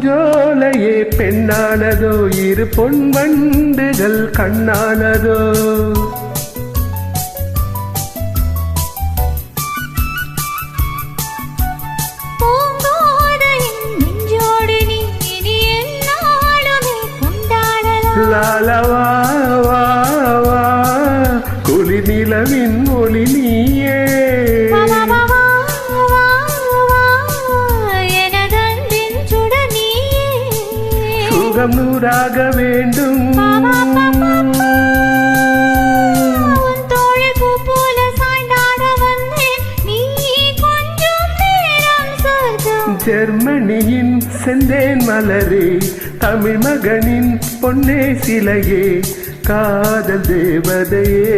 ஜோலையே பெண்ணானதோ இரு பொன் வண்டுகள் கண்ணானதோ லாலவா வா வா குளி நிலவின் ஒளி நீயே சுகம் நூறாக வேண்டும் ஜெர்மனியின் செந்தேன் மலரே தமிழ் மகனின் பொன்னே சிலையே காதல் தேவதையே